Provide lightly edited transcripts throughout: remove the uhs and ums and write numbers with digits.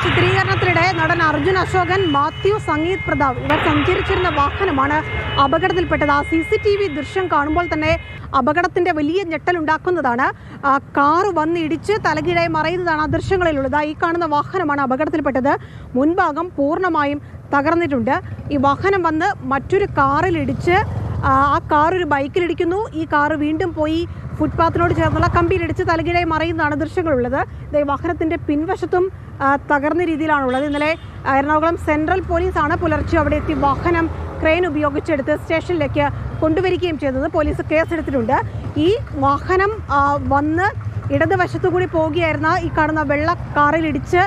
ചിത്രീകരണത്തിനിടെ നടൻ അർജുൻ അശോകൻ, മാത്യു, സംഗീത് പ്രതാപ് ഇവർ സഞ്ചരിച്ചിരുന്ന വാഹനമാണ് അപകടത്തിൽപ്പെട്ടത്. ആ CCTV ദൃശ്യം കാണുമ്പോൾ തന്നെ അപകടത്തിന്റെ വലിയ ഞെട്ടലുണ്ടാക്കുന്നതാണ്. കാറ് വന്നിടിച്ച് തലകീഴായി മറയുന്നതാണ് ആ ദൃശ്യങ്ങളിലുള്ളത്. ഈ കാണുന്ന വാഹനമാണ് അപകടത്തിൽപ്പെട്ടത്. മുൻഭാഗം പൂർണ്ണമായും തകർന്നിട്ടുണ്ട്. ഈ വാഹനം വന്ന് മറ്റൊരു കാറിലിടിച്ച് ആ കാർ ഒരു ബൈക്കിലിടിക്കുന്നു. ഈ കാറ് വീണ്ടും പോയി ഫുട്പാത്തിനോട് ചേർന്നുള്ള കമ്പിയിലിടിച്ച് തലകീഴായി മറയുന്നതാണ് ദൃശ്യങ്ങളുള്ളത്. ഈ വാഹനത്തിന്റെ പിൻവശത്തും തകർന്ന രീതിയിലാണുള്ളത്. ഇന്നലെ എറണാകുളം സെൻട്രൽ പോലീസാണ് പുലർച്ചെ അവിടെ എത്തി വാഹനം ക്രെയിൻ ഉപയോഗിച്ചെടുത്ത് സ്റ്റേഷനിലേക്ക് കൊണ്ടുവരികയും ചെയ്തത്. പോലീസ് കേസെടുത്തിട്ടുണ്ട്. ഈ വാഹനം വന്ന് ഇടതുവശത്തു കൂടി പോവുകയായിരുന്ന ഈ കാണുന്ന വെള്ള കാറിലിടിച്ച്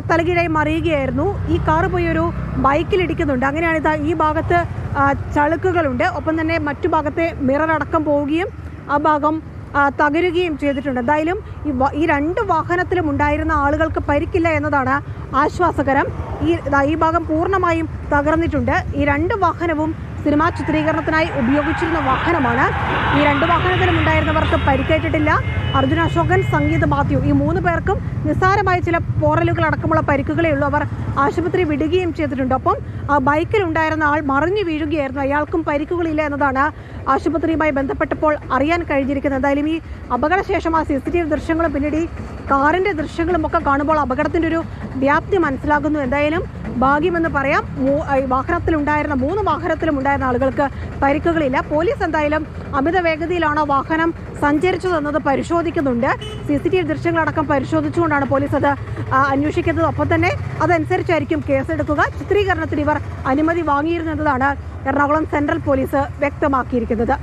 തലകീഴായി മറിയുകയായിരുന്നു. ഈ കാറ് പോയി ഒരു ബൈക്കിലിടിക്കുന്നുണ്ട്. അങ്ങനെയാണ് ഈ ഭാഗത്ത് ചളുക്കുകളുണ്ട്. ഒപ്പം തന്നെ മറ്റു ഭാഗത്തെ മിറർ അടക്കം പോവുകയും ആ ഭാഗം തകരുകയും ചെയ്തിട്ടുണ്ട്. എന്തായാലും ഈ രണ്ട് വാഹനത്തിലും ഉണ്ടായിരുന്ന ആളുകൾക്ക് പരിക്കില്ല എന്നതാണ് ആശ്വാസകരം. ഈ ഭാഗം പൂർണ്ണമായും തകർന്നിട്ടുണ്ട്. ഈ രണ്ട് വാഹനവും സിനിമാ ചിത്രീകരണത്തിനായി ഉപയോഗിച്ചിരുന്ന വാഹനമാണ്. ഈ രണ്ട് വാഹനത്തിലും ഉണ്ടായിരുന്നവർക്ക് പരിക്കേറ്റിട്ടില്ല. അർജുൻ അശോകൻ, സംഗീത്, മാത്യു ഈ 3 പേർക്കും നിസ്സാരമായ ചില പോറലുകൾ അടക്കമുള്ള പരിക്കുകളേ ഉള്ളൂ. അവർ ആശുപത്രി വിടുകയും ചെയ്തിട്ടുണ്ട്. ഒപ്പം ബൈക്കിലുണ്ടായിരുന്ന ആൾ മറിഞ്ഞു വീഴുകയായിരുന്നു. അയാൾക്കും പരിക്കുകളില്ല എന്നതാണ് ആശുപത്രിയുമായി ബന്ധപ്പെട്ടപ്പോൾ അറിയാൻ കഴിഞ്ഞിരിക്കുന്നത്. എന്തായാലും ഈ അപകടശേഷം ആ CCTV ദൃശ്യങ്ങളും പിന്നീട് ഈ കാറിൻ്റെ ദൃശ്യങ്ങളും ഒക്കെ കാണുമ്പോൾ അപകടത്തിൻ്റെ ഒരു വ്യാപ്തി മനസ്സിലാകുന്നു. എന്തായാലും ഭാഗ്യമെന്ന് പറയാം. വാഹനത്തിലുണ്ടായിരുന്ന 3 വാഹനത്തിലും ഉണ്ടായിരുന്ന ആളുകൾക്ക് പരിക്കുകളില്ല. പോലീസ് എന്തായാലും അമിത വേഗതയിലാണോ വാഹനം സഞ്ചരിച്ചതെന്നത് പരിശോധിക്കുന്നുണ്ട്. CCTV ദൃശ്യങ്ങളടക്കം പരിശോധിച്ചുകൊണ്ടാണ് പോലീസ് അത് അന്വേഷിക്കുന്നത്. ഒപ്പം തന്നെ അതനുസരിച്ചായിരിക്കും കേസെടുക്കുക. ചിത്രീകരണത്തിന് ഇവർ അനുമതി വാങ്ങിയിരുന്നതാണ് എറണാകുളം സെൻട്രൽ പോലീസ് വ്യക്തമാക്കിയിരിക്കുന്നത്.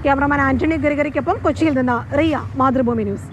ക്യാമറമാൻ ആന്റണി ഗരിഗരിക്കൊപ്പം കൊച്ചിയിൽ നിന്ന് റിയ, മാതൃഭൂമി ന്യൂസ്.